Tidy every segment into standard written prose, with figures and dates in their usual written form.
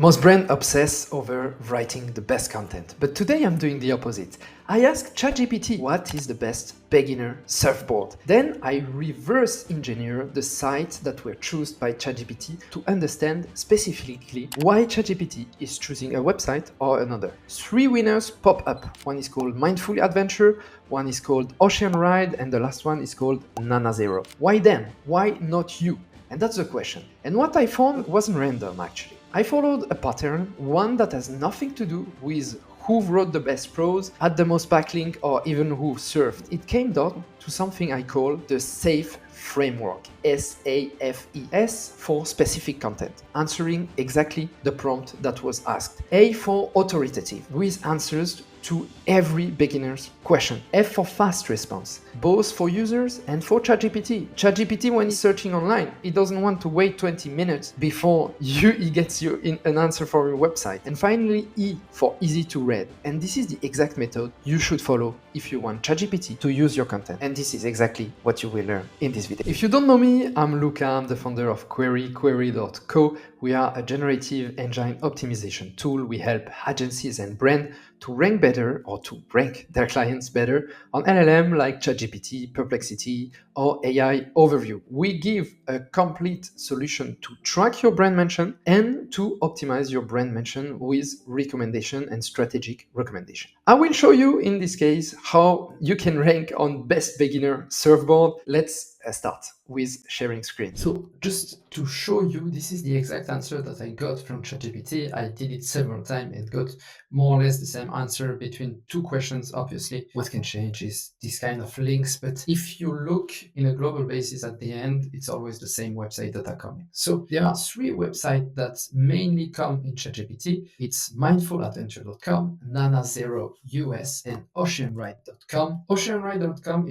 Most brands obsess over writing the best content, but today I'm doing the opposite. I asked ChatGPT what is the best beginner surfboard. Then I reverse engineer the sites that were chosen by ChatGPT to understand specifically why ChatGPT is choosing a website or another. 3 winners pop up. One is called Mindful Adventure, one is called Ocean Ride, and the last one is called Nana Zero. Why them? Why not you? And that's the question. And what I found wasn't random actually. I followed a pattern, one that has nothing to do with who wrote the best prose, had the most backlink, or even who surfed. It came down to something I call the SAFE framework, SAFES, for specific content, answering exactly the prompt that was asked. A for authoritative, with answers to every beginner's question. F for fast response, both for users and for ChatGPT. ChatGPT, when he's searching online, he doesn't want to wait 20 minutes before he gets you an answer for your website. And finally, E for easy to read. And this is the exact method you should follow if you want ChatGPT to use your content. And this is exactly what you will learn in this video. If you don't know me, I'm Luca, I'm the founder of Query.co. We are a generative engine optimization tool. We help agencies and brands to rank better or to rank their clients better on LLM like ChatGPT, Perplexity, or AI Overview. We give a complete solution to track your brand mention and to optimize your brand mention with recommendation and strategic recommendation. I will show you in this case how you can rank on best beginner surfboard. Let's start with sharing screen. So just to show you, this is the exact answer that I got from ChatGPT. I did it several times and got more or less the same answer between 2 questions. Obviously, what can change is this kind of links, but if you look in a global basis at the end, it's always the same website that are coming. So there are 3 websites that mainly come in ChatGPT. It's mindfuladventure.com, Nana0 US, and oceanride.com. Oceanride.com,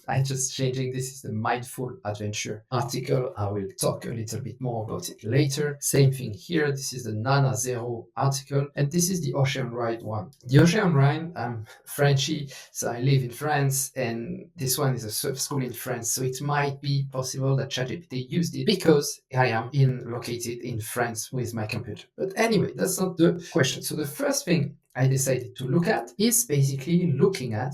I just changing, this is the Mindful Adventure article. I will talk a little bit more about it later. Same thing here. This is the Nana Zero article, and this is the Ocean Ride one. The Ocean Ride, I'm Frenchy, so I live in France, and this one is a surf school in France, so it might be possible that ChatGPT used it because I am located in France with my computer. But anyway, that's not the question. So the first thing I decided to look at is basically looking at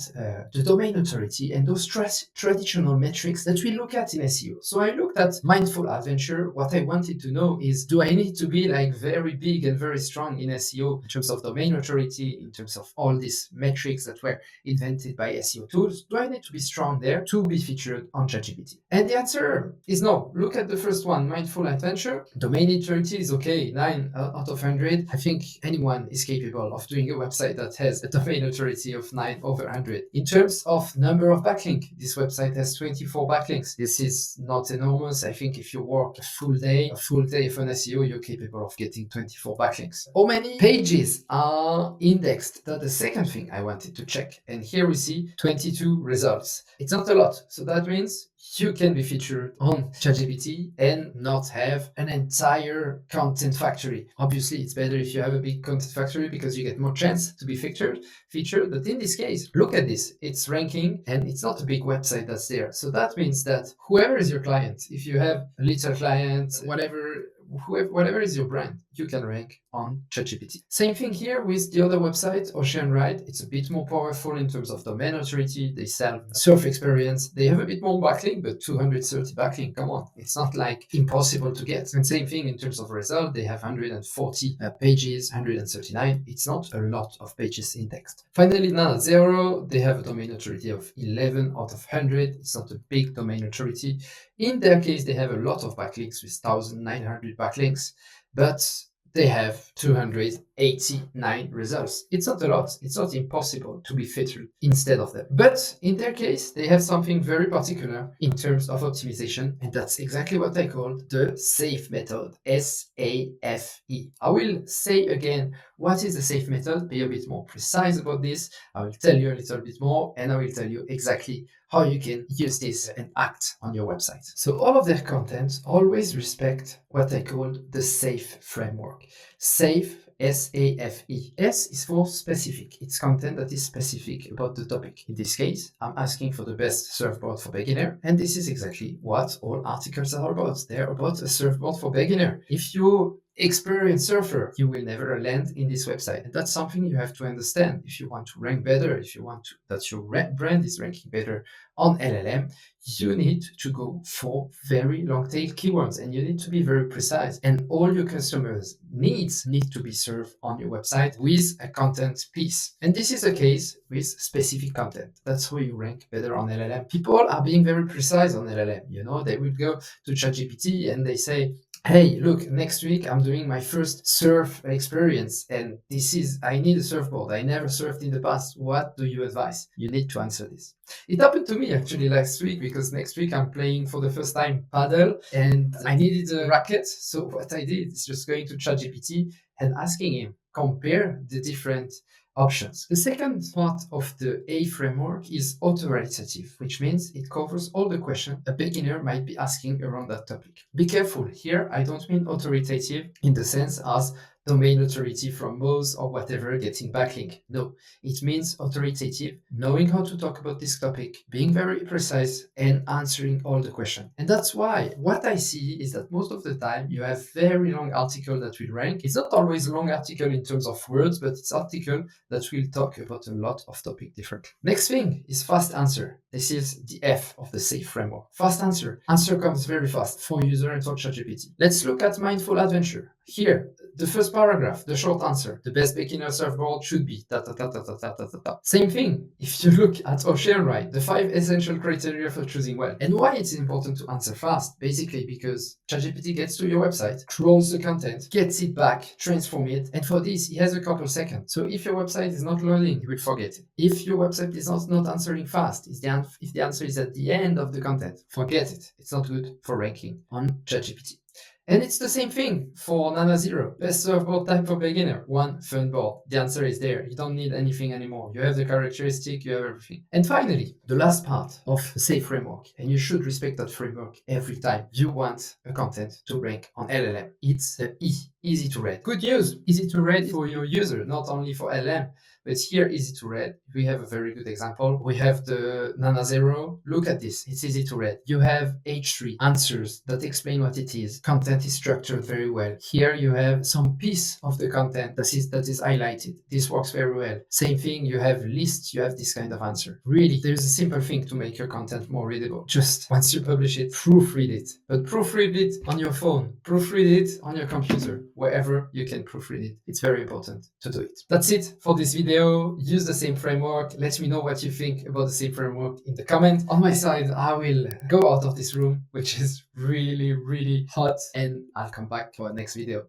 the domain authority and those traditional metrics that we look at in SEO. So I looked at Mindful Adventure. What I wanted to know is, do I need to be like very big and very strong in SEO in terms of domain authority, in terms of all these metrics that were invented by SEO tools? Do I need to be strong there to be featured on ChatGPT? And the answer is no. Look at the first one, Mindful Adventure. Domain authority is okay, 9 out of 100. I think anyone is capable of doing a website that has a domain authority of 9 over 100. In terms of number of backlinks, this website has 24 backlinks. This is not enormous. I think if you work a full day of an SEO, you're capable of getting 24 backlinks. How many pages are indexed? That's the second thing I wanted to check. And here we see 22 results. It's not a lot. So that means you can be featured on ChatGPT and not have an entire content factory. Obviously, it's better if you have a big content factory because you get more chance to be featured. But in this case, look at this. It's ranking and it's not a big website that's there. So that means that whoever is your client, if you have a little client, whatever is your brand, you can rank on ChatGPT. Same thing here with the other website, Ocean Ride. It's a bit more powerful in terms of domain authority. They sell surf experience. They have a bit more backlink, but 230 backlink. Come on, it's not like impossible to get. And same thing in terms of result. They have 140 pages, 139. It's not a lot of pages indexed. Finally, Nana Zero, they have a domain authority of 11 out of 100. It's not a big domain authority. In their case, they have a lot of backlinks with 1,900 backlinks, but they have 289 results. It's not a lot. It's not impossible to be featured instead of them. But in their case, they have something very particular in terms of optimization, and that's exactly what I call the SAFE method, S-A-F-E. I will say again, what is the SAFE method? Be a bit more precise about this. I will tell you a little bit more, and I will tell you exactly how you can use this and act on your website. So all of their content always respect what I call the SAFE framework. SAFE, S-A-F-E. S is for specific. It's content that is specific about the topic. In this case, I'm asking for the best surfboard for beginner, and this is exactly what all articles are about. They're about a surfboard for beginner. If you experienced surfer, you will never land in this website. And that's something you have to understand. If you want to rank better, if you want to, that your brand is ranking better on LLM, you need to go for very long tail keywords and you need to be very precise. And all your customers' needs need to be served on your website with a content piece. And this is the case with specific content. That's how you rank better on LLM. People are being very precise on LLM. You know, they will go to ChatGPT and they say, hey, look, next week I'm doing my first surf experience and I need a surfboard. I never surfed in the past. What do you advise? You need to answer this. It happened to me actually last week because next week I'm playing for the first time paddle and I needed a racket. So what I did is just going to ChatGPT and asking him, compare the different options. The second part of the A framework is authoritative, which means it covers all the questions a beginner might be asking around that topic. Be careful, here I don't mean authoritative in the sense as domain authority from Moz or whatever getting backlink. No, it means authoritative, knowing how to talk about this topic, being very precise and answering all the questions. And that's why what I see is that most of the time you have very long article that will rank. It's not always long article in terms of words, but it's article that will talk about a lot of topic differently. Next thing is fast answer. This is the F of the SAFE framework. Fast answer. Answer comes very fast for user and for ChatGPT. Let's look at mindful adventure. Here, the first paragraph, the short answer. The best beginner surfboard should be ta ta ta ta ta ta ta ta ta. Same thing if you look at Ocean Ride, the 5 essential criteria for choosing well. And why it's important to answer fast? Basically because ChatGPT gets to your website, crawls the content, gets it back, transform it, and for this he has a couple seconds. So if your website is not loading, he will forget it. If your website is not answering fast, if the answer is at the end of the content, forget it. It's not good for ranking on ChatGPT. And it's the same thing for Nana Zero. Best surfboard type for beginner. One, fun board. The answer is there. You don't need anything anymore. You have the characteristic, you have everything. And finally, the last part of the SAFE framework, and you should respect that framework every time you want a content to rank on LLM. It's easy to read. Good news, easy to read for your user, not only for LLM. But here, easy to read. We have a very good example. We have the Nana Zero. Look at this. It's easy to read. You have H3 answers that explain what it is. Content is structured very well. Here you have some piece of the content that is highlighted. This works very well. Same thing, you have lists. You have this kind of answer. Really, there's a simple thing to make your content more readable. Just once you publish it, proofread it. But proofread it on your phone. Proofread it on your computer. Wherever you can proofread it. It's very important to do it. That's it for this video. Use the same framework. Let me know what you think about the same framework in the comment. On my side, I will go out of this room, which is really, really hot, and I'll come back for our next video.